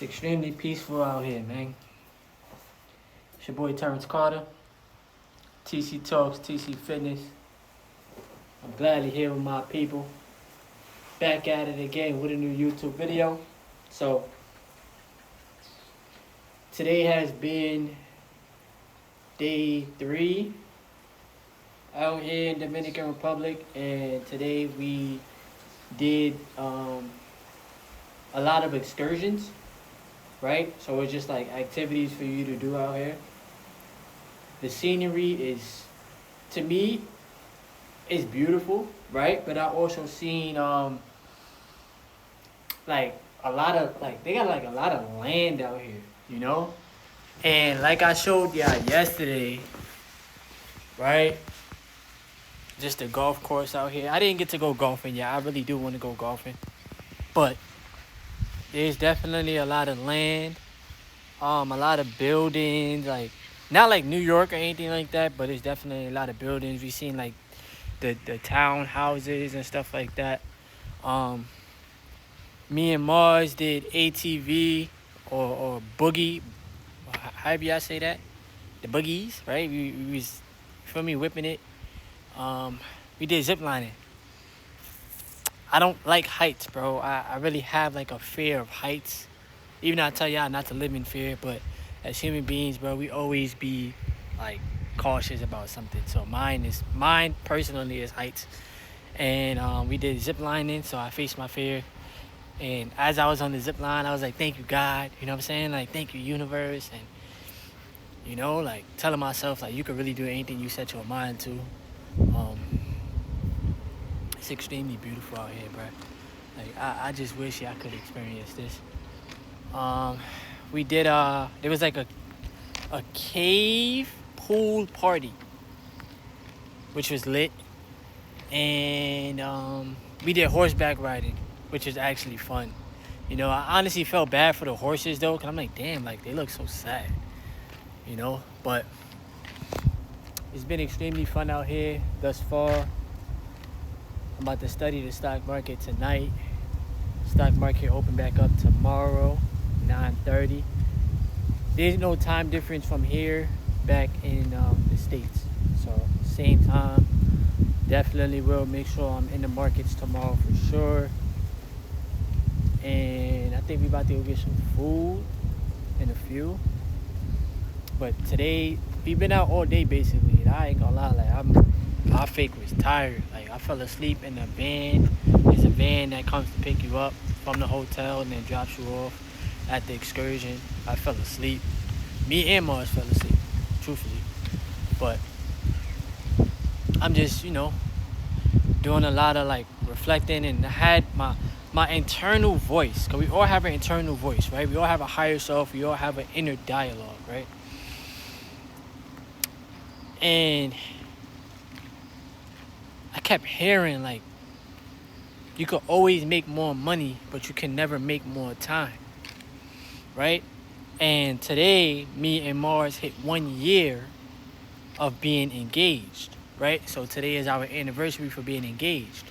It's extremely peaceful out here, man. It's your boy Terrence Carter, TC Talks, TC Fitness. I'm gladly here with my people. Back at it again with a new YouTube video. So, today has been day 3 out here in Dominican Republic, and today we did a lot of excursions, right? So it's just like activities for you to do out here. The scenery is, to me, is beautiful, right? But I also seen like a lot of they got like a lot of land out here, you know? And like I showed y'all yesterday, right? Just a golf course out here. I didn't get to go golfing yet. I really do want to go golfing. But there's definitely a lot of land, a lot of buildings, like not like New York or anything like that, but it's definitely a lot of buildings. We seen like the townhouses and stuff like that. Me and Mars did ATV or boogie, however y'all say that, the boogies, right? We was, feel me, whipping it. We did zip lining. I don't like heights, bro. I really have like a fear of heights. Even though I tell y'all not to live in fear, but as human beings, bro, we always be like cautious about something. So mine personally is heights. And we did zip lining, so I faced my fear. And as I was on the zip line, I was like, thank you, God. You know what I'm saying? Like, thank you, universe. And, you know, like telling myself, like, you could really do anything you set your mind to. It's extremely beautiful out here, bro. Like, I just wish I could experience this. We did, there was like a cave pool party, which was lit. And we did horseback riding, which was actually fun. You know, I honestly felt bad for the horses, though, because I'm like, damn, like, they look so sad. You know, but it's been extremely fun out here thus far. I'm about to study the stock market tonight. Stock market open back up tomorrow, 9:30. There's no time difference from here back in the States. So, same time. Definitely will make sure I'm in the markets tomorrow for sure. And I think we about to go get some food in a few. But today, we've been out all day basically. I ain't gonna lie, like my fake was tired. Like I fell asleep in a van. There's a van that comes to pick you up from the hotel and then drops you off at the excursion. I fell asleep. Me and Mars fell asleep, truthfully. But I'm just, you know, doing a lot of like reflecting, and I had my internal voice, because we all have an internal voice, right? We all have a higher self. We all have an inner dialogue, right? And I kept hearing like, you could always make more money, but you can never make more time, right? And today, me and Mars hit 1 year of being engaged, right? So today is our anniversary for being engaged.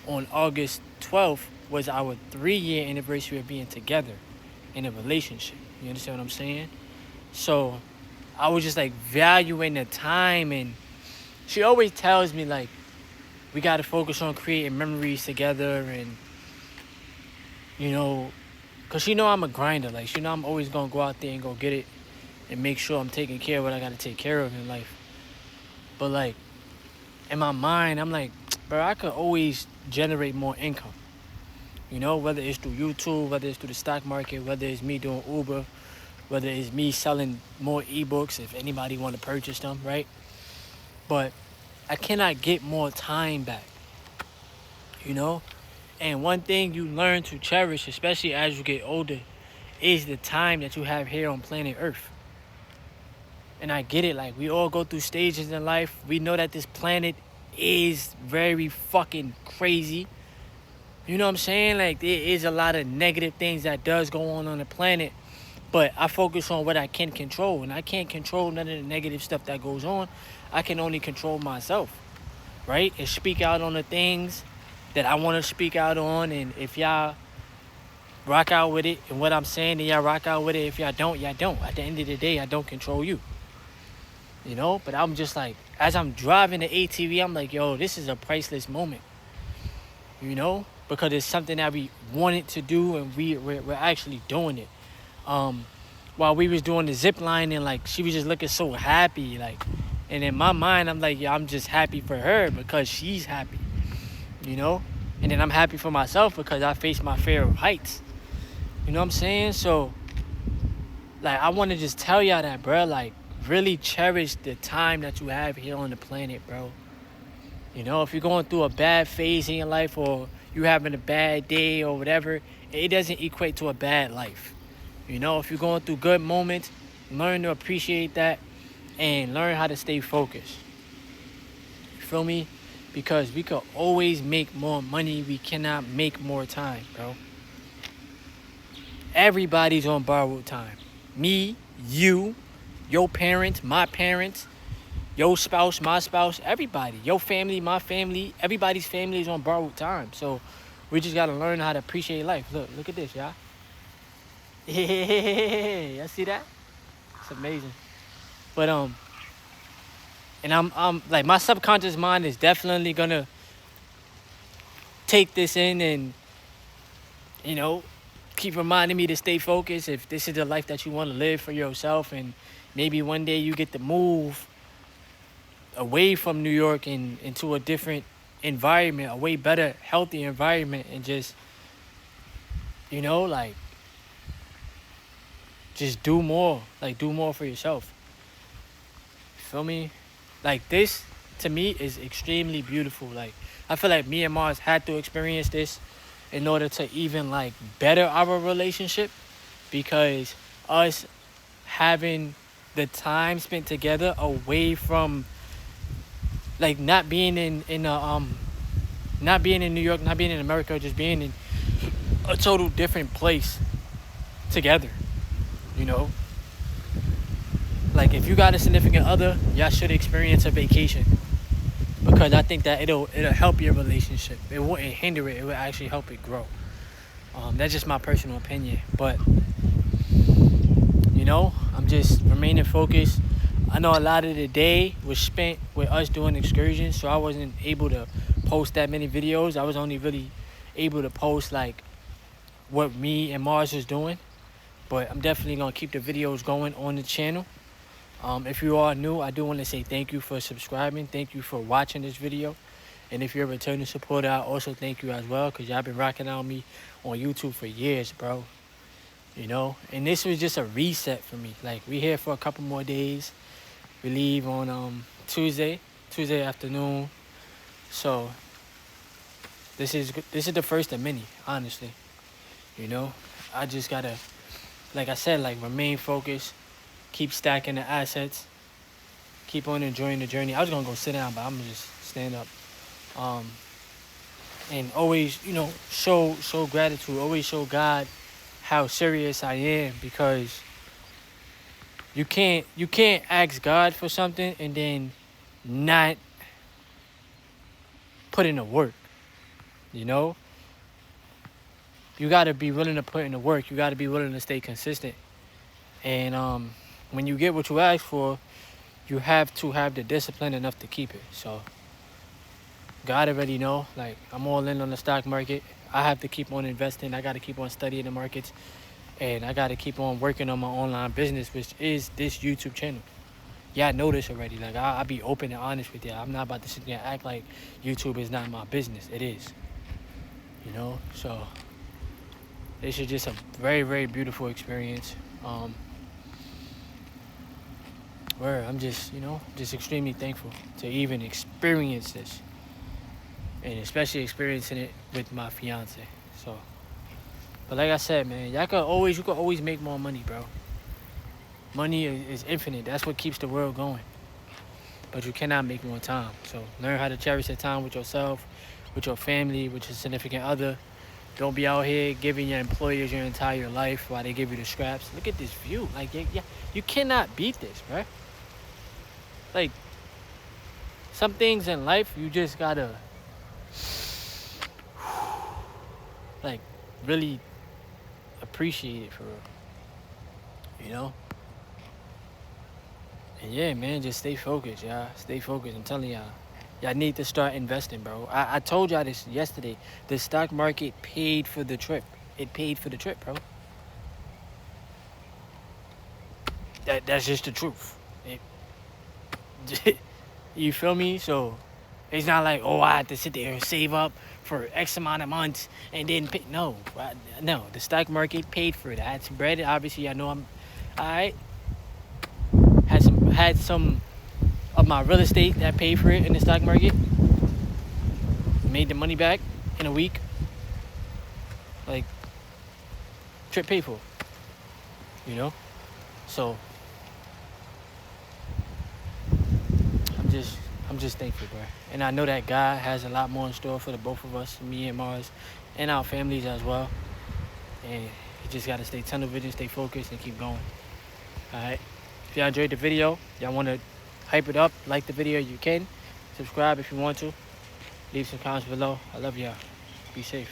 On August 12th was our 3-year anniversary of being together in a relationship. You understand what I'm saying? So I was just like valuing the time, and she always tells me like, we got to focus on creating memories together, and, you know, because she know I'm a grinder. Like, she know I'm always going to go out there and go get it and make sure I'm taking care of what I got to take care of in life. But, like, in my mind, I'm like, bro, I could always generate more income. You know, whether it's through YouTube, whether it's through the stock market, whether it's me doing Uber, whether it's me selling more ebooks if anybody want to purchase them, right? But I cannot get more time back, you know? And one thing you learn to cherish, especially as you get older, is the time that you have here on planet Earth. And I get it, like, we all go through stages in life. We know that this planet is very fucking crazy. You know what I'm saying? Like, there is a lot of negative things that does go on the planet. But I focus on what I can control. And I can't control none of the negative stuff that goes on. I can only control myself, right? And speak out on the things that I want to speak out on. And if y'all rock out with it. And what I'm saying, then y'all rock out with it. If y'all don't, y'all don't. At the end of the day, I don't control you. You know? But I'm just like, as I'm driving the ATV, I'm like, yo, this is a priceless moment. You know? Because it's something that we wanted to do, and we're actually doing it. While we was doing the zip line, and like she was just looking so happy, like, and in my mind I'm like, yeah, I'm just happy for her because she's happy, you know. And then I'm happy for myself because I faced my fear of heights, you know what I'm saying? So like, I want to just tell y'all that, bro, like, really cherish the time that you have here on the planet, bro. You know, if you're going through a bad phase in your life, or you having a bad day or whatever, it doesn't equate to a bad life. You know, if you're going through good moments, learn to appreciate that and learn how to stay focused. You feel me? Because we could always make more money. We cannot make more time, bro. Everybody's on borrowed time. Me, you, your parents, my parents, your spouse, my spouse, everybody. Your family, my family, everybody's family is on borrowed time. So we just got to learn how to appreciate life. Look at this, y'all. Yeah, y'all see that? It's amazing. But and I'm like, my subconscious mind is definitely gonna take this in, and you know, keep reminding me to stay focused. If this is the life that you want to live for yourself, and maybe one day you get to move away from New York and into a different environment, a way better, healthy environment, and just, you know, like, just do more. Like, do more for yourself. Feel me? Like, this to me is extremely beautiful. Like, I feel like me and Mars had to experience this in order to even like better our relationship, because us having the time spent together away from, like, not being in not being in New York, not being in America, just being in a total different place together, you know. Like, if you got a significant other, y'all should experience a vacation, because I think that it'll help your relationship. It wouldn't hinder it. It would actually help it grow. That's just my personal opinion. But, you know, I'm just remaining focused. I know a lot of the day was spent with us doing excursions, so I wasn't able to post that many videos. I was only really able to post like what me and Mars was doing. But I'm definitely going to keep the videos going on the channel. If you are new, I do want to say thank you for subscribing. Thank you for watching this video. And if you're a returning supporter, I also thank you as well, because y'all been rocking on me on YouTube for years, bro. You know? And this was just a reset for me. Like, we here for a couple more days. We leave on Tuesday afternoon. So this is the first of many, honestly. You know? I just got to, like I said, like, remain focused. Keep stacking the assets. Keep on enjoying the journey. I was going to go sit down, but I'm going to just stand up. And always, you know, show gratitude. Always show God how serious I am, because you can't ask God for something and then not put in the work. You know? You got to be willing to put in the work. You got to be willing to stay consistent. And when you get what you ask for, you have to have the discipline enough to keep it. So God already know, like, I'm all in on the stock market. I have to keep on investing. I got to keep on studying the markets. And I got to keep on working on my online business, which is this YouTube channel. Y'all know this already. Like, I'll be open and honest with y'all. I'm not about to sit there and act like YouTube is not my business. It is. You know? So this is just a very, very beautiful experience. Where I'm just, you know, just extremely thankful to even experience this. And especially experiencing it with my fiance. So, but like I said, man, you could always make more money, bro. Money is infinite. That's what keeps the world going. But you cannot make more time. So learn how to cherish your time with yourself, with your family, with your significant other. Don't be out here giving your employers your entire life while they give you the scraps. Look at this view. Like, yeah, you cannot beat this, bro. Like, some things in life, you just gotta, like, really appreciate it for real. You know? And yeah, man, just stay focused, y'all. Stay focused. I'm telling y'all. Y'all need to start investing, bro. I told y'all this yesterday. The stock market paid for the trip. It paid for the trip, bro. That's just the truth. You feel me? So it's not like, oh, I have to sit there and save up for X amount of months and then pay. No, no. The stock market paid for it. I had some bread. Obviously, I know I'm all right. Had some of my real estate that paid for it in the stock market. Made the money back in a week. Like, trip paid for. You know? So I'm just thankful, bro. And I know that God has a lot more in store for the both of us, me and Mars, and our families as well. And you just gotta stay tunnel vision, stay focused, and keep going. Alright? If y'all enjoyed the video, y'all wanna hype it up, like the video, you can. Subscribe if you want to. Leave some comments below. I love y'all. Be safe.